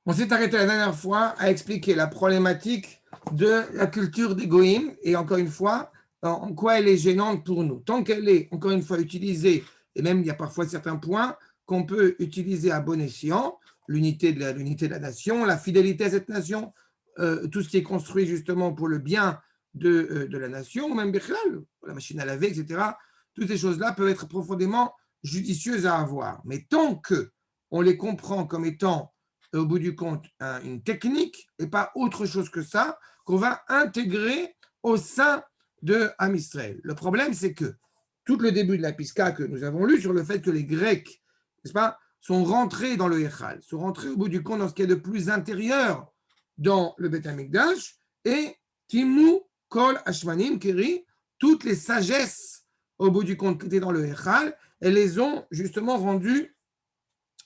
On s'est arrêté la dernière fois à expliquer la problématique de la culture des goïms et encore une fois, en quoi elle est gênante pour nous. Tant qu'elle est, encore une fois, utilisée, et même il y a parfois certains points qu'on peut utiliser à bon escient, l'unité de la nation, la fidélité à cette nation, tout ce qui est construit justement pour le bien de la nation, ou même Bichlal, la machine à laver, etc. Toutes ces choses-là peuvent être profondément judicieuses à avoir. Mais tant qu'on les comprend comme étant au bout du compte, une technique et pas autre chose que ça, qu'on va intégrer au sein de Am Israël. Le problème, c'est que tout le début de la Pisca que nous avons lu sur le fait que les Grecs, n'est-ce pas, sont rentrés dans le Echal, sont rentrés au bout du compte dans ce qu'il y a de plus intérieur dans le Beth Amikdash, et Timu Kol Ashmanim Keri, toutes les sagesses au bout du compte qui étaient dans le Echal, elles les ont justement rendues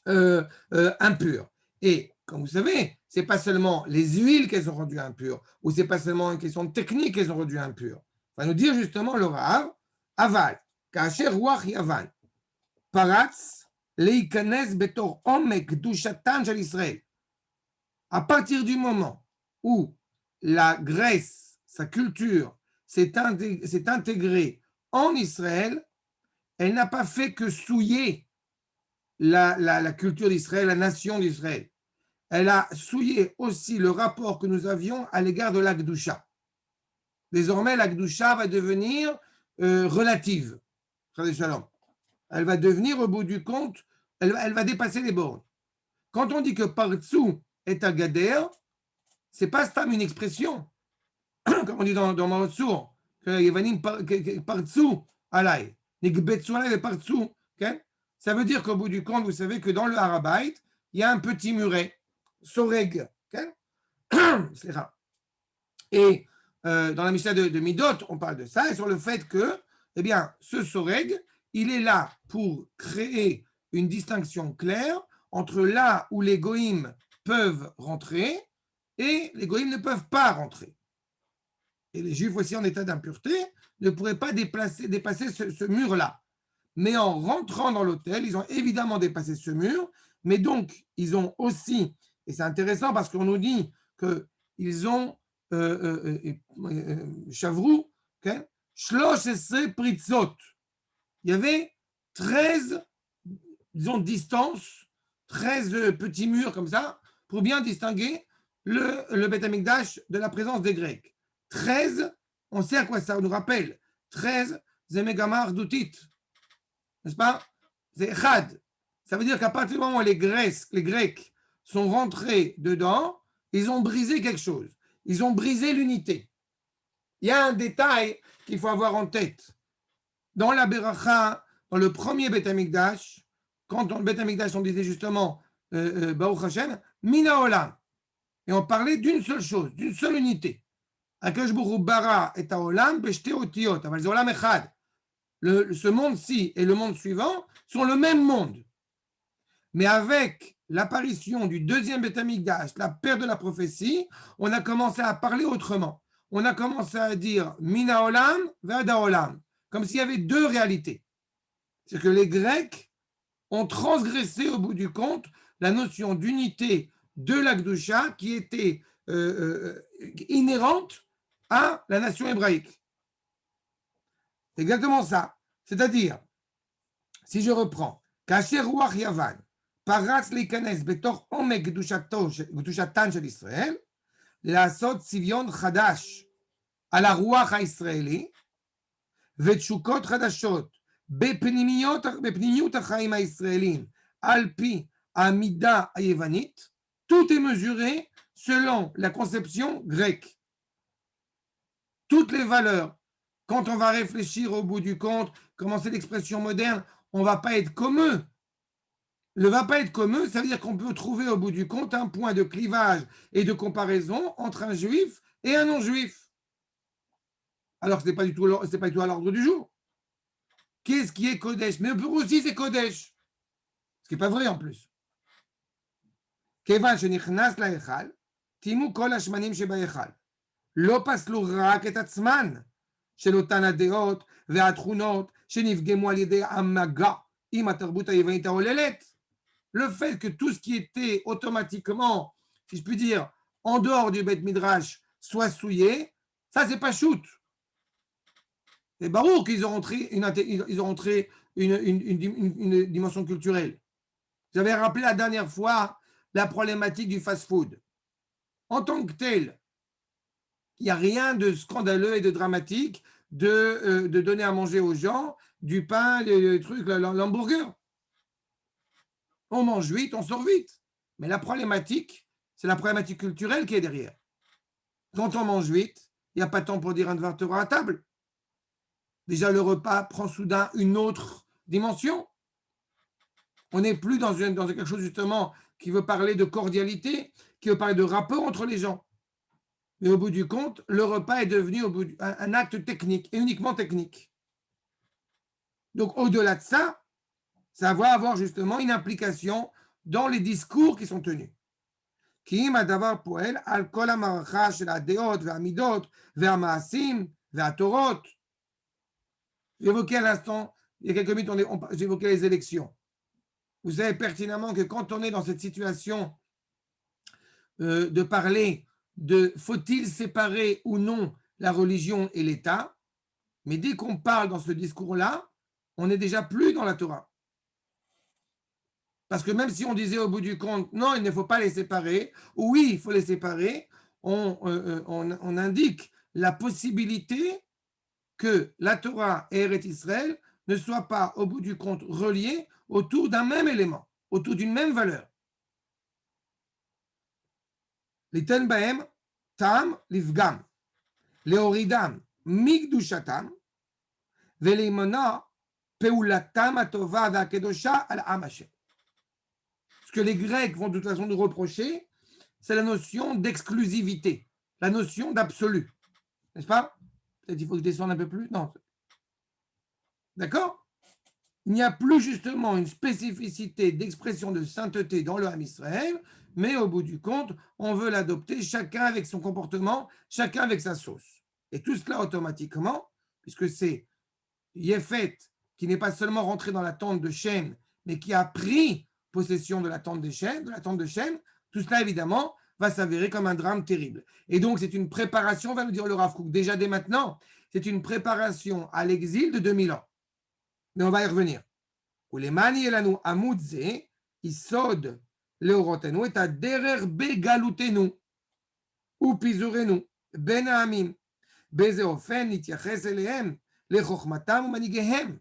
impures. Et comme vous savez, ce n'est pas seulement les huiles qu'elles ont rendues impures, ou ce n'est pas seulement une question de technique qu'elles ont rendues impures. On va nous dire justement le Rav, Aval, Kacher Ruach Yavan, Paratz, Leikanes Betor Omek Dushatan Shel Israël. À partir du moment où la Grèce, sa culture, s'est intégrée en Israël, elle n'a pas fait que souiller la culture d'Israël, la nation d'Israël. Elle a souillé aussi le rapport que nous avions à l'égard de l'Akdoucha. Désormais, l'Akdoucha va devenir relative. Elle va devenir, au bout du compte, elle va dépasser les bornes. Quand on dit que Partsou est à Gader, ce n'est pas stam une expression, comme on dit dans Maotsour, que Yevanim Partsou alay, Nigbetsu alay et Partsou. Ça veut dire qu'au bout du compte, vous savez que dans le Harabait, il y a un petit muret. Soreg. Et dans la Mishnah de Midot, on parle de ça, et sur le fait que, eh bien, ce Soreg, il est là pour créer une distinction claire entre là où les goïms peuvent rentrer et les goïms ne peuvent pas rentrer. Et les juifs aussi en état d'impureté ne pourraient pas dépasser ce mur-là. Mais en rentrant dans l'hôtel, ils ont évidemment dépassé ce mur, mais donc ils ont aussi, et c'est intéressant parce qu'on nous dit qu'ils ont chavrou, shlosh pritzot. Il y avait 13, disons, distances, 13 petits murs comme ça, pour bien distinguer le Beth Amikdash de la présence des Grecs. 13, on sait à quoi ça nous rappelle. 13, Zemegamar Doutit. N'est-ce pas? C'est Chad. Ça veut dire qu'à partir du moment où les Grecs sont rentrés dedans, ils ont brisé quelque chose. Ils ont brisé l'unité. Il y a un détail qu'il faut avoir en tête. Dans la Beracha, dans le premier Beth Amikdash, quand dans le Beth Amikdash, on disait justement Baruch Hashem, Mina Olam. Et on parlait d'une seule chose, d'une seule unité. Akash Baruch bara et Olam, beshte otiyot. Aval Olam echad. Ce monde-ci et le monde suivant sont le même monde. Mais avec l'apparition du deuxième Beth Amikdash, la perte de la prophétie, on a commencé à parler autrement. On a commencé à dire Mina Olam, Vada Olam, comme s'il y avait deux réalités. C'est que les Grecs ont transgressé au bout du compte la notion d'unité de l'Akdoucha qui était inhérente à la nation hébraïque. C'est exactement ça. C'est-à-dire, si je reprends, Kasher Ruach Yavan, Paratz Leikanes Betor Omek Gdushatan Shel Israël, לעשות צביון חדש על הרוח הישראלי ותשוקות חדשות בפנימיות החיים הישראלים על פי העמידה היוונית, tout est mesuré selon la conception grecque. Toutes les valeurs, quand on va réfléchir au bout du compte, comment c'est l'expression moderne, on ne va pas être comme eux. Ne va pas être comme eux, ça veut dire qu'on peut trouver au bout du compte un point de clivage et de comparaison entre un juif et un non-juif. Alors que ce n'est pas du tout à l'ordre du jour. Qu'est-ce qui est Kodesh? Mais pour aussi c'est Kodesh. Ce qui n'est pas vrai en plus. Kevan shenichnas laechal, timu kol hashmanim shebaechal. לא פסלו רק את עצמן של אותן הדעות והתכונות שנפגמו על ידי המגע עם התרבות היוונית ההוללת. Le fait que tout ce qui était automatiquement si je puis dire, en dehors du Beth Midrash, soit souillé, ça, c'est pas shoot. C'est barouk qu'ils ont rentré une dimension culturelle. J'avais rappelé la dernière fois la problématique du fast-food. En tant que tel, il n'y a rien de scandaleux et de dramatique de donner à manger aux gens du pain, le truc, l'hamburger. On mange vite, on sort vite. Mais la problématique, c'est la problématique culturelle qui est derrière. Quand on mange vite, il n'y a pas de temps pour dire un devoir Torah à table. Déjà, le repas prend soudain une autre dimension. On n'est plus dans quelque chose justement qui veut parler de cordialité, qui veut parler de rapport entre les gens. Mais au bout du compte, le repas est devenu un acte technique, et uniquement technique. Donc, au-delà de ça, ça va avoir justement une implication dans les discours qui sont tenus. כי אם הדבר פועל על כל המערכה של הדעות והמידות והמעשים והתורות. J'évoquais à l'instant, il y a quelques minutes, j'évoquais les élections. Vous savez pertinemment que quand on est dans cette situation de parler de faut-il séparer ou non la religion et l'État, mais dès qu'on parle dans ce discours-là, on n'est déjà plus dans la Torah. Parce que même si on disait au bout du compte, non, il ne faut pas les séparer, ou oui, il faut les séparer, on indique la possibilité que la Torah et Eretz Israël ne soient pas, au bout du compte, reliés autour d'un même élément, autour d'une même valeur. L'iten bahem tam livgam, leoridam migdushatam, velimona peulatam atova vakedosha al amashem. Ce que les Grecs vont de toute façon nous reprocher, c'est la notion d'exclusivité, la notion d'absolu. N'est-ce pas? Peut-être il faut que je descende un peu plus. Non. D'accord? Il n'y a plus justement une spécificité d'expression de sainteté dans le Ham Israël, mais au bout du compte, on veut l'adopter chacun avec son comportement, chacun avec sa sauce. Et tout cela automatiquement, puisque c'est Yefet qui n'est pas seulement rentré dans la tente de chêne, mais qui a pris possession de la tente de chêne, tout cela évidemment va s'avérer comme un drame terrible. Et donc c'est une préparation, va nous dire le Rav Kook, déjà dès maintenant, c'est une préparation à l'exil de 2000 ans. Mais on va y revenir. Ulemani elanu amudze isod leorotenu et aderer begalutenu upizurenu ben ha'amim beze ofen nityaches elehem lechochmatam umanigehem.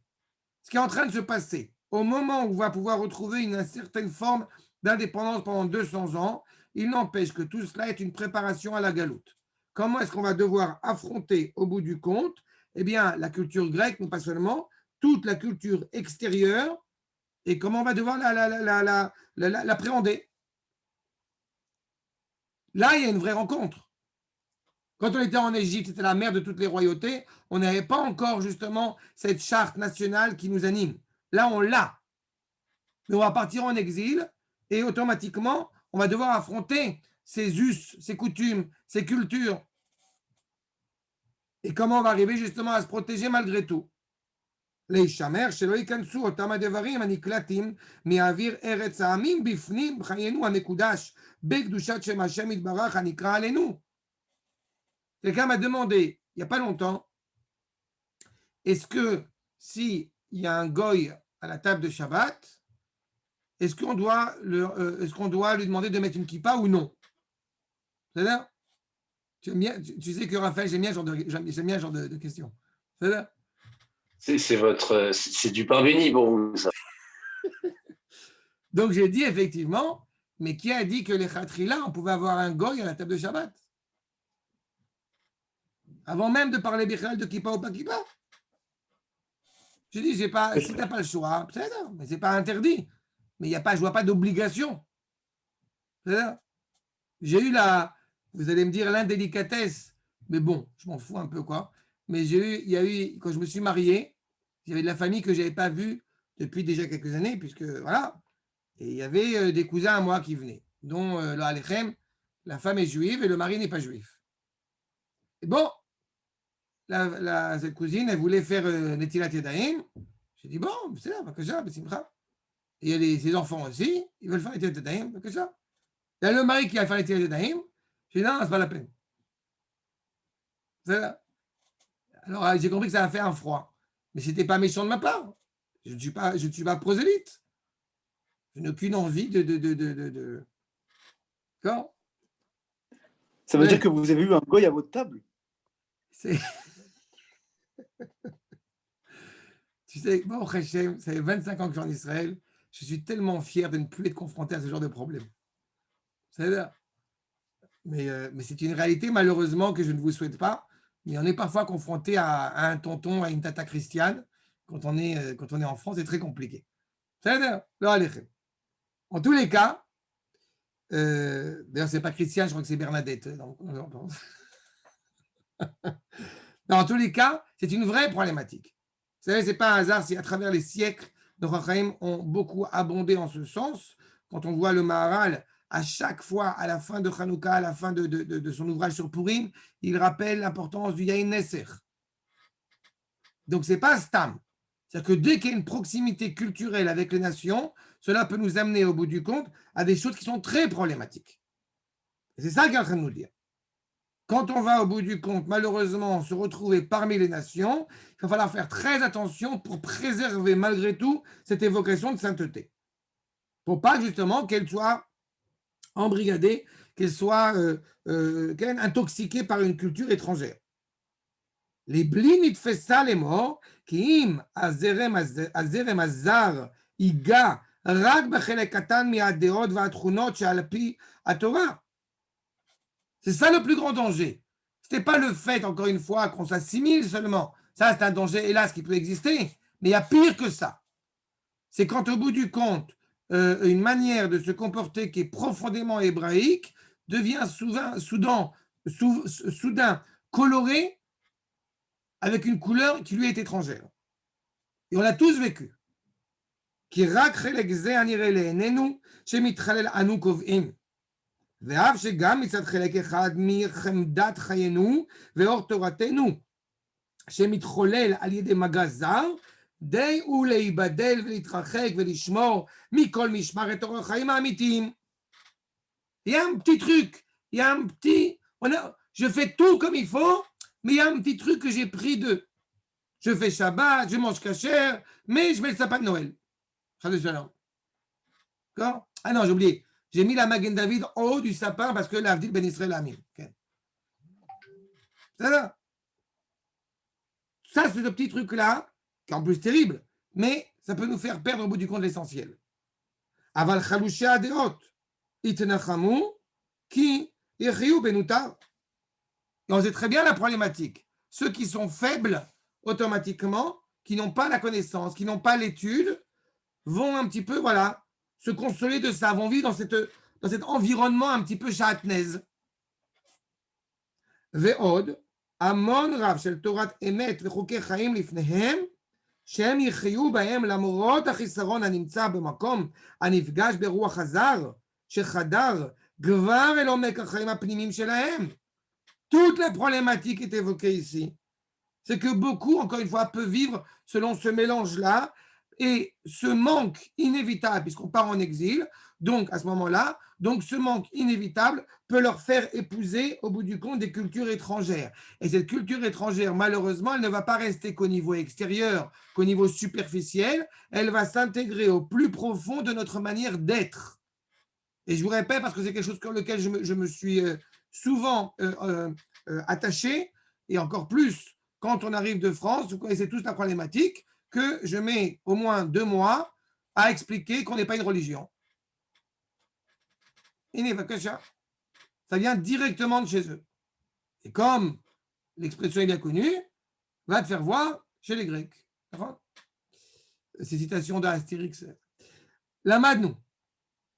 Ce qui est en train de se passer, au moment où on va pouvoir retrouver une certaine forme d'indépendance pendant 200 ans, il n'empêche que tout cela est une préparation à la galoute. Comment est-ce qu'on va devoir affronter au bout du compte, eh bien, la culture grecque, mais pas seulement, toute la culture extérieure, et comment on va devoir l'appréhender. Là, il y a une vraie rencontre. Quand on était en Égypte, c'était la mère de toutes les royautés, on n'avait pas encore justement cette charte nationale qui nous anime. Là, on l'a. Mais on va partir en exil et automatiquement, on va devoir affronter ces us, ces coutumes, ces cultures. Et comment on va arriver justement à se protéger malgré tout? להישמר שלא ייכנסו אותם הדברים הנקלטים מאוויר ארץ העמים בפנים חיינו המקודש בקדושת שם השם יתברך הנקרא עלינו. Quelqu'un m'a demandé, il n'y a pas longtemps, est-ce que s'il y a un goy à la table de Shabbat, est-ce qu'on doit lui demander de mettre une kippa ou non? C'est-à-dire, tu sais que Raphaël, j'aime bien ce genre de questions. C'est-à-dire, c'est du pain béni pour vous, ça. Donc j'ai dit effectivement, mais qui a dit que les khatrila, on pouvait avoir un goy à la table de Shabbat? Avant même de parler bichal de kippa ou pas kippa. J'ai dit, si tu n'as pas le choix, mais ce n'est pas interdit. Mais je ne vois pas d'obligation. J'ai eu vous allez me dire l'indélicatesse, mais bon, je m'en fous un peu quoi. Mais quand je me suis marié, j'avais de la famille que je n'avais pas vue depuis déjà quelques années, puisque voilà. Et il y avait des cousins à moi qui venaient, dont le Alechem, la femme est juive et le mari n'est pas juif. Et bon, cette cousine, elle voulait faire Netilat Yadayim. J'ai dit, bon, c'est là, Bakasha, Besimcha. Et il y a ses enfants aussi, ils veulent faire Netilat Yadayim, Bakasha. Il y a le mari qui va faire les tirés de Naïm. Je dis non, c'est pas la peine. C'est là. Alors, j'ai compris que ça a fait un froid. Mais ce n'était pas méchant de ma part. Je ne suis pas prosélyte. Je n'ai aucune envie de. D'accord. Ça veut dire que vous avez eu un goy à votre table? C'est. Tu sais, bon, Hachem, ça fait 25 ans que je suis en Israël. Je suis tellement fier de ne plus être confronté à ce genre de problème. C'est là. Mais c'est une réalité, malheureusement, que je ne vous souhaite pas. Mais on est parfois confronté à un tonton, à une tata Christiane. Quand on est en France, c'est très compliqué. C'est là. En tous les cas, d'ailleurs, ce n'est pas Christiane, je crois que c'est Bernadette. Donc, en tous les cas, c'est une vraie problématique. Vous savez, ce n'est pas un hasard si à travers les siècles, nos Chachamim ont beaucoup abondé en ce sens. Quand on voit le Maharal, à chaque fois, à la fin de Hanouka, à la fin de son ouvrage sur Purim, il rappelle l'importance du Yain Nesser. Donc, ce n'est pas Stam. C'est-à-dire que dès qu'il y a une proximité culturelle avec les nations, cela peut nous amener au bout du compte à des choses qui sont très problématiques. Et c'est ça qu'il est en train de nous dire. Quand on va au bout du compte, malheureusement, se retrouver parmi les nations, il va falloir faire très attention pour préserver malgré tout cette évocation de sainteté. Pour pas justement qu'elle soit embrigadée, qu'elle soit intoxiquée par une culture étrangère. Les blinit fait ça les morts, qui im azerem azar iga rak b'chelek katan mi'adeot va'atchunot she'al pi haTorah. C'est ça le plus grand danger. Ce n'est pas le fait, encore une fois, qu'on s'assimile seulement. Ça, c'est un danger, hélas, qui peut exister. Mais il y a pire que ça. C'est quand, au bout du compte, une manière de se comporter qui est profondément hébraïque devient soudain colorée avec une couleur qui lui est étrangère. Et on l'a tous vécu. Qui rakhelek ze anire le'enenu, shemitchalel anu kov'im. ואף שגם מצד חלק אחד מחמדת חיינו ואור תורתנו שמתחולל על ידי מגע זר, די הוא להיבדל ולהתרחק ולשמור מכל משמרת אורח החיים האמיתיים. Il y a un petit truc, il y a un petit... je fais tout comme il faut, mais il y a un petit truc que j'ai pris d'eux. Je fais Shabbat, je mange kasher, mais je mets le sapin de Noël. D'accord? Ah non, j'ai oublié. J'ai mis la Magen David en haut du sapin parce que l'Avdil Ben Israël a mis. Okay. Ça, c'est le petit truc-là, qui est en plus terrible, mais ça peut nous faire perdre au bout du compte l'essentiel. Aval chalouchia adeot, itnachamu, ki yechiu benutar. Et on sait très bien la problématique. Ceux qui sont faibles, automatiquement, qui n'ont pas la connaissance, qui n'ont pas l'étude, vont un petit peu, voilà, se consoler de ça, vont vivre dans cet environnement un petit peu chatnaise. Ve'od, amon rav shel Torat emet v'chukei chaim lifnehem, שהם יחיו בהם למרות החיסרון הנמצא במקום הנפגש ברוח הזר, שחדר כבר אל עומק החיים הפנימיים שלהם. Toute la problématique est évoquée ici. C'est que beaucoup, encore une fois, peuvent vivre selon ce mélange-là et ce manque inévitable, puisqu'on part en exil, donc à ce moment-là, donc ce manque inévitable peut leur faire épouser au bout du compte des cultures étrangères. Et cette culture étrangère, malheureusement, elle ne va pas rester qu'au niveau extérieur, qu'au niveau superficiel, elle va s'intégrer au plus profond de notre manière d'être. Et je vous répète, parce que c'est quelque chose sur lequel je me suis souvent attaché, et encore plus quand on arrive de France, vous connaissez tous la problématique, que je mets au moins 2 mois à expliquer qu'on n'est pas une religion. Ça vient directement de chez eux. Et comme l'expression est bien connue, va te faire voir chez les Grecs. Ces citations d'Astérix. Lamadnu.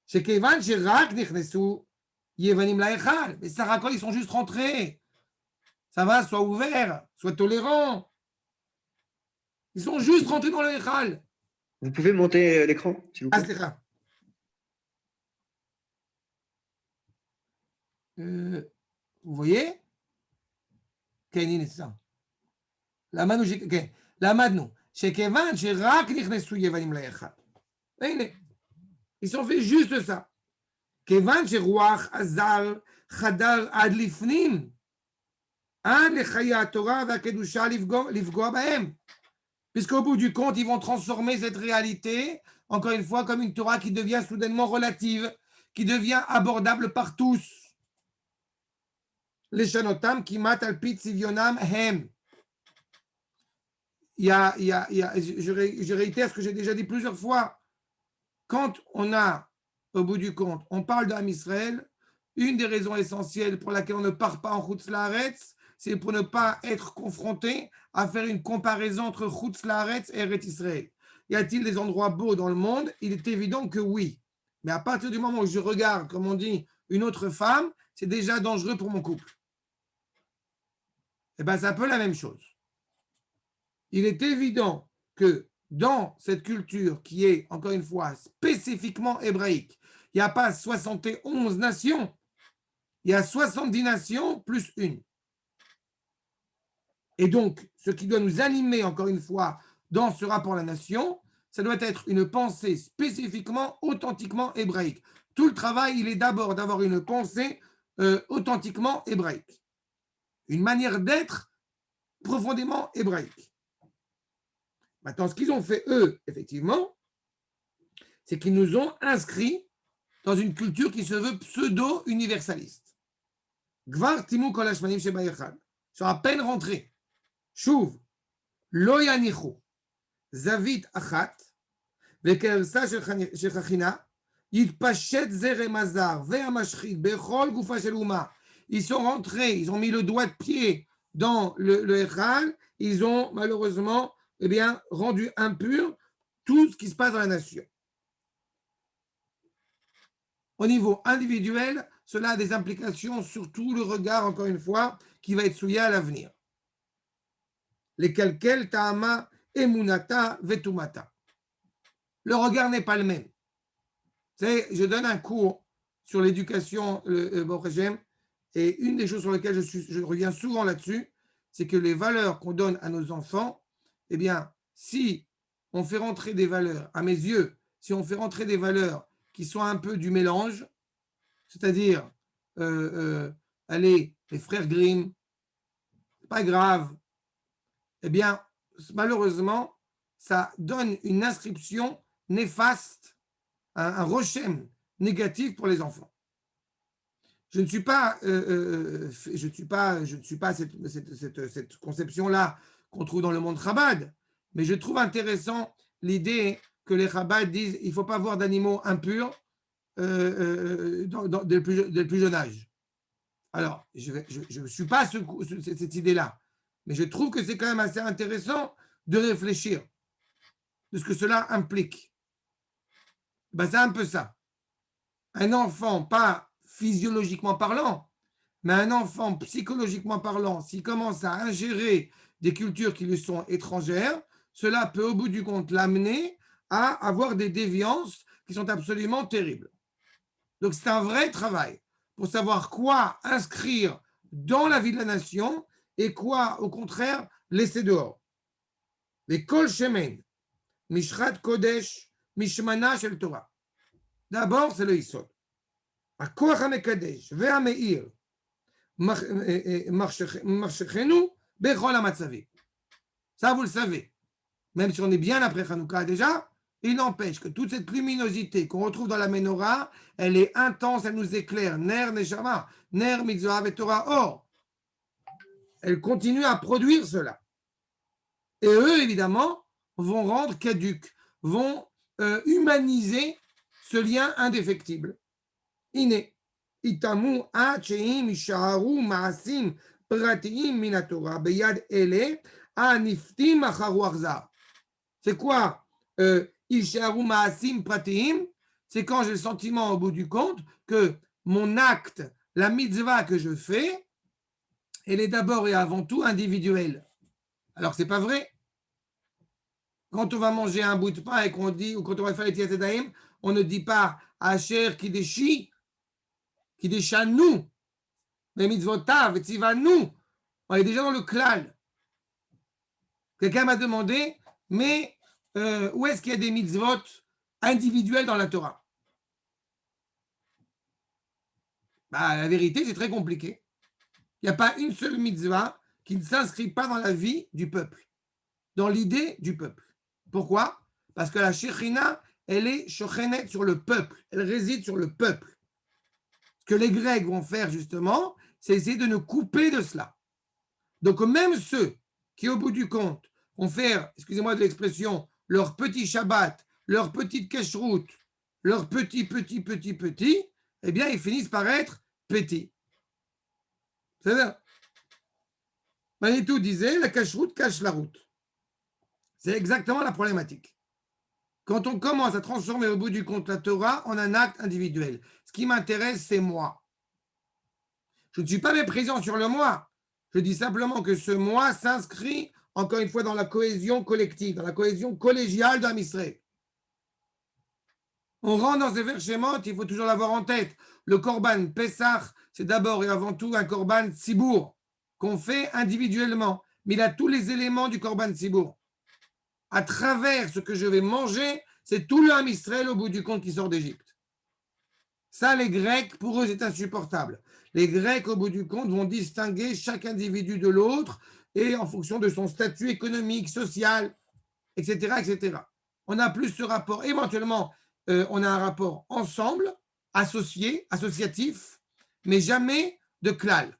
Chez Kevan, chez Rak, Nechnesu, Yevanim Laechal. Les Sarakol, ils sont juste rentrés. Ça va, sois ouvert, sois tolérant. Ils sont juste rentrés dans le Echal. Vous pouvez monter l'écran, s'il vous plaît? Aslecha. Vous voyez? Kenine, c'est ça. Lamadnu. Chez Kevan, chez Rak, Nechnesu, Yevanim Laechal. Ils ont fait juste ça. כיוון שרוח הזר חדר עד לפנים, עד לחיי התורה והקדושה לפגוע בהם. Puisqu'au bout du compte, ils vont transformer cette réalité, encore une fois, comme une Torah qui devient soudainement relative, qui devient abordable par tous. Les shanotam qui mat al pit sivionam hem. Je réitère ce que j'ai déjà dit plusieurs fois. Quand on a, au bout du compte, on parle d'Am Israël, une des raisons essentielles pour laquelle on ne part pas en Chutz Laaretz, c'est pour ne pas être confronté à faire une comparaison entre Chutz Laaretz et Eretz Israël. Y a-t-il des endroits beaux dans le monde? Il est évident que oui. Mais à partir du moment où je regarde, comme on dit, une autre femme, c'est déjà dangereux pour mon couple. Eh bien, c'est un peu la même chose. Il est évident que dans cette culture qui est, encore une fois, spécifiquement hébraïque, il n'y a pas 71 nations, il y a 70 nations plus une. Et donc, ce qui doit nous animer, encore une fois, dans ce rapport à la nation, ça doit être une pensée spécifiquement, authentiquement hébraïque. Tout le travail, il est d'abord d'avoir une pensée authentiquement hébraïque. Une manière d'être profondément hébraïque. Maintenant, ce qu'ils ont fait, eux, effectivement, c'est qu'ils nous ont inscrits dans une culture qui se veut pseudo-universaliste. Gvar timu kol hashmanim shebayechad. Ils sont à peine rentrés. שוב, לא יניחו זווית אחת, וכערסה של חכינה, יתפשט זרם הזר והמשחית בכל גופה של אומה. Ils sont rentrés, ils ont mis le doigt de pied dans le Echal, ils ont malheureusement rendu impur tout ce qui se passe dans la nation. Au niveau individuel, cela a des implications sur tout le regard, encore une fois, qui va être souillé à l'avenir. Lesquels ta'ama emunata vetumata. Le regard n'est pas le même. Je donne un cours sur l'éducation, et une des choses sur lesquelles je reviens souvent là-dessus, c'est que les valeurs qu'on donne à nos enfants, eh bien, si on fait rentrer des valeurs, à mes yeux, si on fait rentrer des valeurs qui sont un peu du mélange, c'est-à-dire, allez, les frères Grimm, pas grave, eh bien, malheureusement, ça donne une inscription néfaste, un rochem négatif pour les enfants. Je ne suis pas, cette conception-là qu'on trouve dans le monde Chabad, mais je trouve intéressant l'idée que les Chabad disent il ne faut pas voir d'animaux impurs dès le plus jeune âge. Alors, je ne suis pas cette idée-là. Mais je trouve que c'est quand même assez intéressant de réfléchir de ce que cela implique. Ben, c'est un peu ça. Un enfant, pas physiologiquement parlant, mais un enfant psychologiquement parlant, s'il commence à ingérer des cultures qui lui sont étrangères, cela peut au bout du compte l'amener à avoir des déviances qui sont absolument terribles. Donc c'est un vrai travail pour savoir quoi inscrire dans la vie de la nation et quoi, au contraire, laisser dehors. Les kol shemen, mishrat kodesh, mishmana shel Torah. D'abord, c'est le Yisod. הכוח המקדש והמאיר marchechenu bechol המצבים. Ça, vous le savez. Même si on est bien après Hanouka déjà, il n'empêche que toute cette luminosité qu'on retrouve dans la Menorah, elle est intense, elle nous éclaire. Ner neshama, ner mitzvah et Torah or. Elle continue à produire cela. Et eux, évidemment, vont rendre caduc, vont humaniser ce lien indéfectible. Iné. Itamu acheim ishaharu maasim pratiim min Torah beyad ele aniftim acharu achzar. C'est quoi ishaharu maasim pratiim? C'est quand j'ai le sentiment au bout du compte que mon acte, la mitzvah que je fais, elle est d'abord et avant tout individuelle. Alors, ce n'est pas vrai. Quand on va manger un bout de pain et qu'on dit, ou quand on va faire les tiyatedaïm, on ne dit pas Asher Kideshi, Kideshanu, mais mitzvotav, tzivanu. On est déjà dans le klal. Quelqu'un m'a demandé, mais où est-ce qu'il y a des mitzvot individuels dans la Torah? Bah, la vérité, c'est très compliqué. Il n'y a pas une seule mitzvah qui ne s'inscrit pas dans la vie du peuple, dans l'idée du peuple. Pourquoi? Parce que la Shekhinah, elle est shochenet sur le peuple, elle réside sur le peuple. Ce que les Grecs vont faire justement, c'est essayer de nous couper de cela. Donc même ceux qui, au bout du compte, vont faire, excusez-moi de l'expression, leur petit Shabbat, leur petite cacheroute, leur petit, eh bien, ils finissent par être petits. C'est ça. Manitou disait, la cacheroute cache la route. C'est exactement la problématique. Quand on commence à transformer au bout du compte la Torah en un acte individuel, ce qui m'intéresse, c'est moi. Je ne suis pas méprisant sur le moi. Je dis simplement que ce moi s'inscrit, encore une fois, dans la cohésion collective, dans la cohésion collégiale d'un Israël. On rentre dans ces versements, il faut toujours l'avoir en tête. Le Korban Pessah, c'est d'abord et avant tout un Korban Tzibour qu'on fait individuellement. Mais il a tous les éléments du Korban Tzibour. À travers ce que je vais manger, c'est tout le Ham Israël au bout du compte qui sort d'Égypte. Ça, les Grecs, pour eux, c'est insupportable. Les Grecs, au bout du compte, vont distinguer chaque individu de l'autre et en fonction de son statut économique, social, etc., etc. On a plus ce rapport. Éventuellement, on a un rapport ensemble, associé, associatif, mais jamais de klal.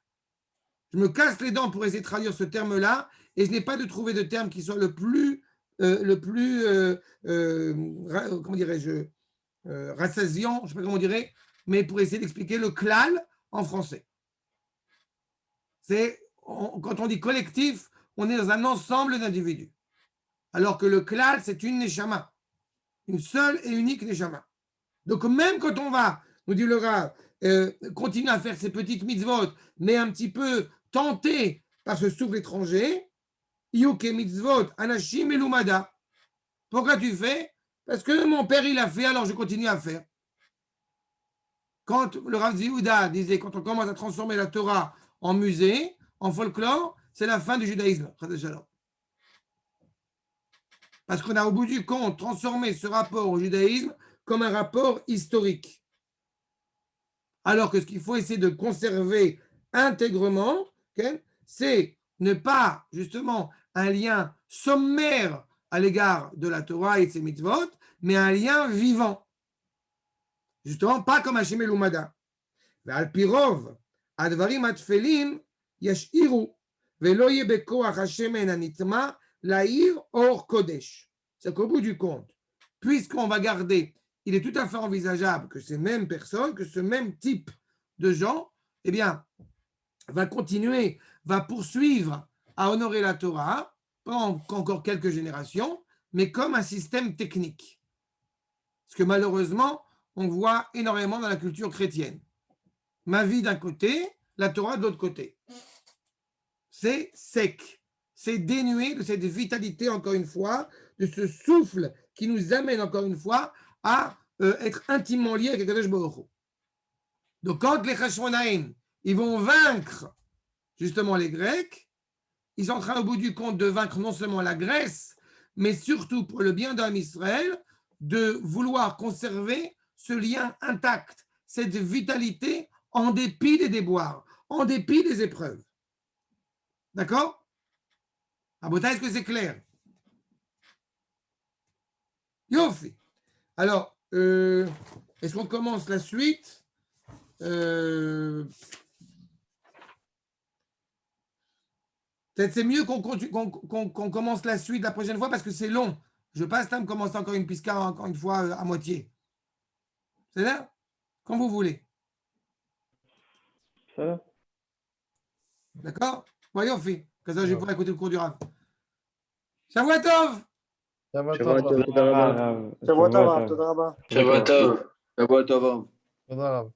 Je me casse les dents pour essayer de traduire ce terme-là et je n'ai pas de trouvé de terme qui soit le plus comment dirais-je, rassasiant, je ne sais pas comment on dirait, mais pour essayer d'expliquer le klal en français. Quand on dit collectif, on est dans un ensemble d'individus. Alors que le klal, c'est une neshama. Une seule et unique neshama. Donc même quand on va, nous dit le Rav, continuer à faire ces petites mitzvot, mais un petit peu tenté par ce souffle étranger, Yuke mitzvot, anashim elumada. Pourquoi tu fais? Parce que mon père il a fait, alors je continue à faire. Quand le Rav Yehuda disait, quand on commence à transformer la Torah en musée, en folklore, c'est la fin du judaïsme. Parce qu'on a au bout du compte transformé ce rapport au judaïsme comme un rapport historique. Alors que ce qu'il faut essayer de conserver intègrement, okay, c'est ne pas justement un lien sommaire à l'égard de la Torah et de ses mitzvot, mais un lien vivant. Justement, pas comme Hashem Elumada. ועל פי רוב, הדברים התפלים ישאירו, ולא יהיה בכוח השמן הנטמע להאיר אור קודש. C'est qu'au bout du compte, puisqu'on va garder, il est tout à fait envisageable que ces mêmes personnes, que ce même type de gens, eh bien, va continuer, va poursuivre à honorer la Torah pendant encore quelques générations, mais comme un système technique. Ce que malheureusement, on voit énormément dans la culture chrétienne. Ma vie d'un côté, la Torah de l'autre côté. C'est sec, c'est dénué de cette vitalité, encore une fois, de ce souffle qui nous amène, encore une fois, à être intimement liés avec Akadosh Baruch Hu. Donc, quand les Hashmonaïm, ils vont vaincre justement les Grecs, ils sont en train, au bout du compte, de vaincre non seulement la Grèce, mais surtout, pour le bien d'Am Israël, de vouloir conserver ce lien intact, cette vitalité en dépit des déboires, en dépit des épreuves. D'accord? Abota, est-ce que c'est clair? Yofi. Alors, est-ce qu'on commence la suite? Peut-être c'est mieux qu'on commence la suite la prochaine fois parce que c'est long. Je passe là, me commencer encore une pisca, encore une fois, à moitié. C'est là? Quand vous voulez. Ça va? D'accord? Voyons, fi. Comme ça, je vais pouvoir écouter le cours du Rav. Shavua Tov! שבוע טוב. תודה רבה. שבוע טוב. שבוע טוב. שבוע טוב. תודה רבה.